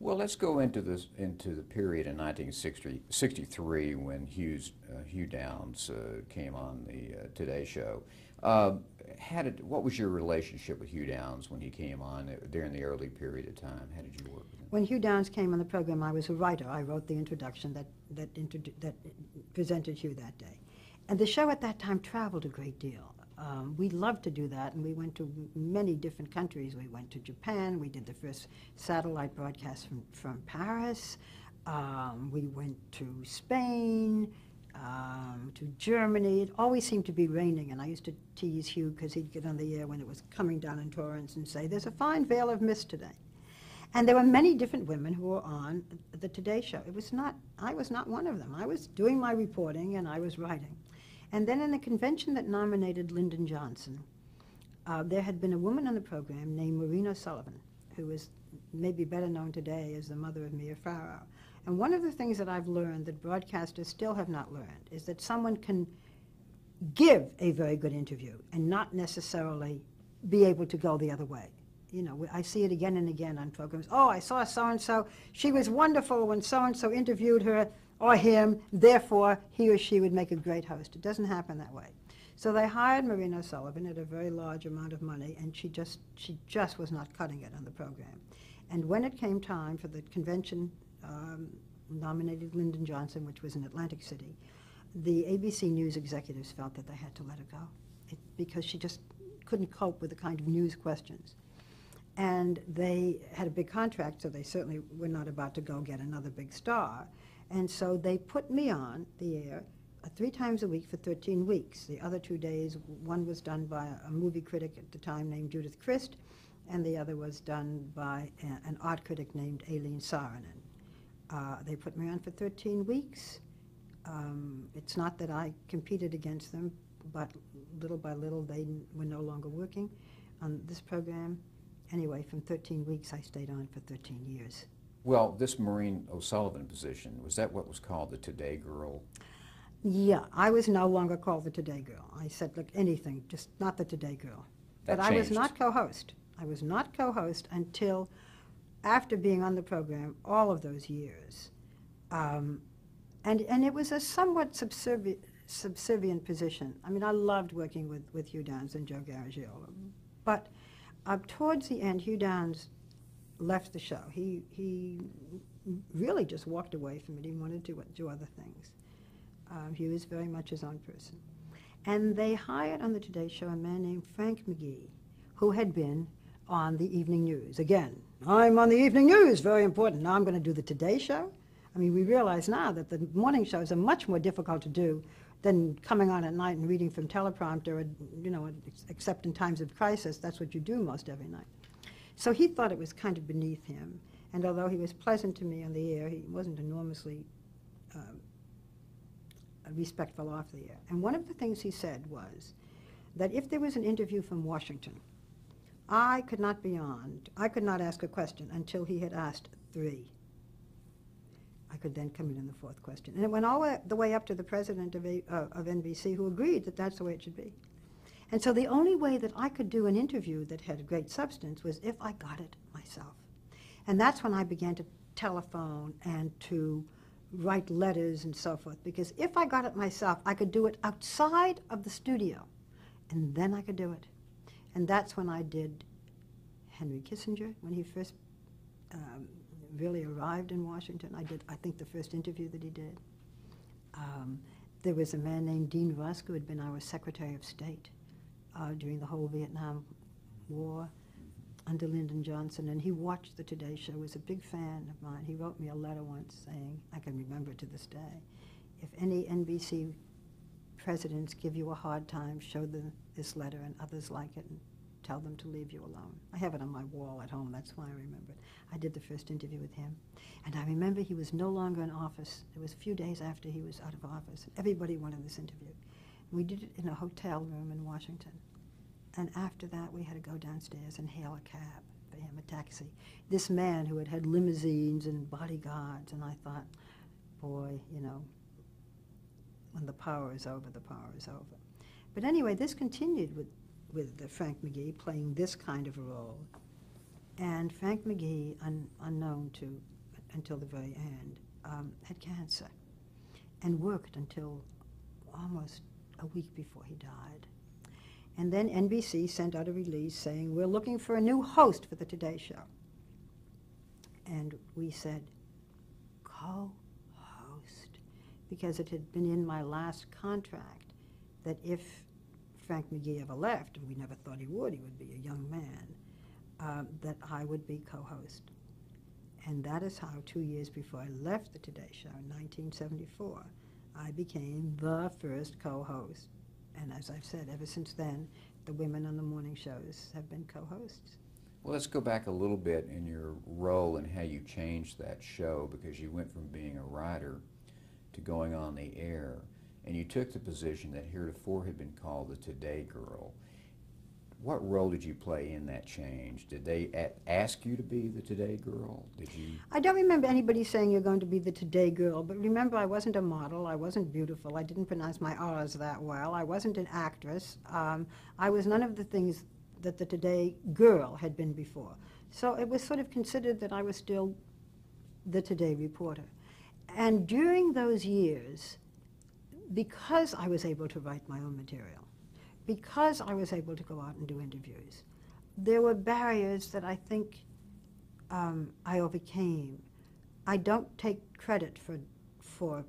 Well, let's go into the period in 1963 when Hugh Downs came on the Today Show. What was your relationship with Hugh Downs when he came on during the early period of time? How did you work with him? When Hugh Downs came on the program, I was a writer. I wrote the introduction that presented Hugh that day. And the show at that time traveled a great deal. We loved to do that, and we went to many different countries. We went to Japan. We did the first satellite broadcast from Paris. We went to Spain, to Germany. It always seemed to be raining, and I used to tease Hugh because he'd get on the air when it was coming down in torrents and say, "There's a fine veil of mist today." And there were many different women who were on the Today Show. I was not one of them. I was doing my reporting, and I was writing. And then in the convention that nominated Lyndon Johnson, there had been a woman on the program named Maureen O'Sullivan, who is maybe better known today as the mother of Mia Farrow. And one of the things that I've learned that broadcasters still have not learned is that someone can give a very good interview and not necessarily be able to go the other way. You know, I see it again and again on programs. "Oh, I saw so-and-so. She was wonderful when so-and-so interviewed her or him. Therefore, he or she would make a great host." It doesn't happen that way. So they hired Maureen O'Sullivan at a very large amount of money, and she just was not cutting it on the program. And when it came time for the convention nominated Lyndon Johnson, which was in Atlantic City, the ABC News executives felt that they had to let her go because she just couldn't cope with the kind of news questions. And they had a big contract, so they certainly were not about to go get another big star. And so they put me on the air 3 times a week for 13 weeks. The other 2 days, one was done by a movie critic at the time named Judith Christ, and the other was done by an art critic named Aileen Saarinen. They put me on for 13 weeks. It's not that I competed against them, but little by little they were no longer working on this program. Anyway, from 13 weeks, I stayed on for 13 years. Well, this Maureen O'Sullivan position, was that what was called the Today Girl? Yeah, I was no longer called the Today Girl. I said, look, anything, just not the Today Girl. But I was not co-host. I was not co-host until after being on the program all of those years. And it was a somewhat subservient position. I mean, I loved working with Hugh Downs and Joe Garagiola. But towards the end, Hugh Downs left the show. He really just walked away from it. He wanted to do other things. He was very much his own person. And they hired on the Today Show a man named Frank McGee, who had been on the Evening News. Again, I'm on the Evening News, very important. Now I'm going to do the Today Show. I mean, we realize now that the morning shows are much more difficult to do than coming on at night and reading from teleprompter, you know, except in times of crisis. That's what you do most every night. So he thought it was kind of beneath him. And although he was pleasant to me on the air, he wasn't enormously respectful off the air. And one of the things he said was that if there was an interview from Washington, I could not ask a question until he had asked 3. I could then come in the 4th question. And it went all the way up to the president of NBC, who agreed that that's the way it should be. And so the only way that I could do an interview that had great substance was if I got it myself. And that's when I began to telephone and to write letters and so forth, because if I got it myself, I could do it outside of the studio, and then I could do it. And that's when I did Henry Kissinger, when he first really arrived in Washington. I did, I think, the first interview that he did. There was a man named Dean Rusk who had been our Secretary of State during the whole Vietnam War under Lyndon Johnson, and he watched the Today Show, was a big fan of mine. He wrote me a letter once saying, I can remember it to this day, if any NBC presidents give you a hard time, show them this letter and others like it and tell them to leave you alone. I have it on my wall at home, that's why I remember it. I did the first interview with him, and I remember he was no longer in office. It was a few days after he was out of office, and everybody wanted this interview. We did it in a hotel room in Washington. And after that, we had to go downstairs and hail a cab for him, a taxi. This man who had had limousines and bodyguards, and I thought, boy, you know, when the power is over, the power is over. But anyway, this continued with Frank McGee playing this kind of a role. And Frank McGee, unknown to until the very end, had cancer and worked until almost a week before he died. And then NBC sent out a release saying, we're looking for a new host for the Today Show. And we said, co-host, because it had been in my last contract that if Frank McGee ever left, and we never thought he would be a young man, that I would be co-host. And that is how 2 years before I left the Today Show in 1974, I became the first co-host. And as I've said, ever since then, the women on the morning shows have been co-hosts. Well, let's go back a little bit in your role and how you changed that show, because you went from being a writer to going on the air, and you took the position that heretofore had been called the Today Girl. What role did you play in that change? Did they ask you to be the Today Girl? Did you? I don't remember anybody saying you're going to be the Today Girl, but remember, I wasn't a model, I wasn't beautiful, I didn't pronounce my R's that well, I wasn't an actress, I was none of the things that the Today Girl had been before. So it was sort of considered that I was still the Today reporter. And during those years, because I was able to write my own material, because I was able to go out and do interviews, there were barriers that I think I overcame. I don't take credit for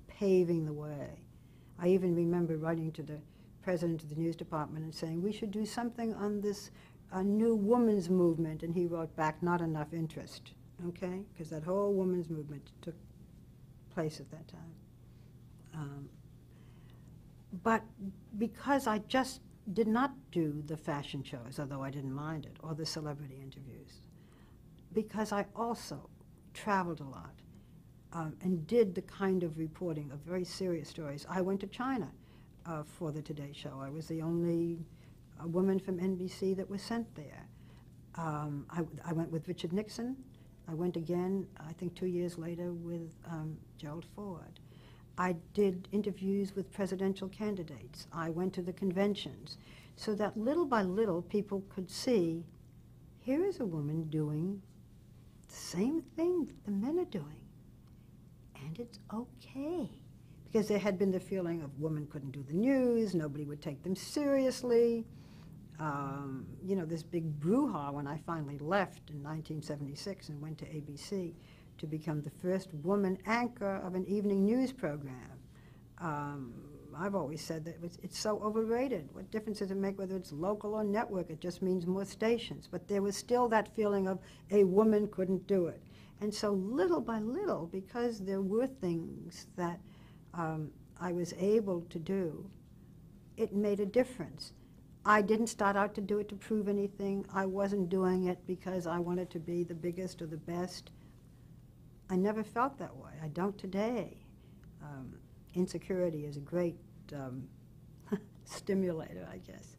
paving the way. I even remember writing to the president of the news department and saying, we should do something on this new women's movement, and he wrote back, not enough interest, okay? Because that whole women's movement took place at that time. But because I just did not do the fashion shows, although I didn't mind it, or the celebrity interviews, because I also traveled a lot and did the kind of reporting of very serious stories. I went to China for the Today Show. I was the only woman from NBC that was sent there. I went with Richard Nixon. I went again, I think 2 years later, with Gerald Ford. I did interviews with presidential candidates. I went to the conventions, so that little by little people could see, here is a woman doing the same thing that the men are doing, and it's okay. Because there had been the feeling of women couldn't do the news, nobody would take them seriously. This big brouhaha when I finally left in 1976 and went to ABC to become the first woman anchor of an evening news program. I've always said that it's so overrated. What difference does it make whether it's local or network? It just means more stations. But there was still that feeling of a woman couldn't do it. And so little by little, because there were things that I was able to do, it made a difference. I didn't start out to do it to prove anything. I wasn't doing it because I wanted to be the biggest or the best. I never felt that way. I don't today. Insecurity is a great stimulator, I guess.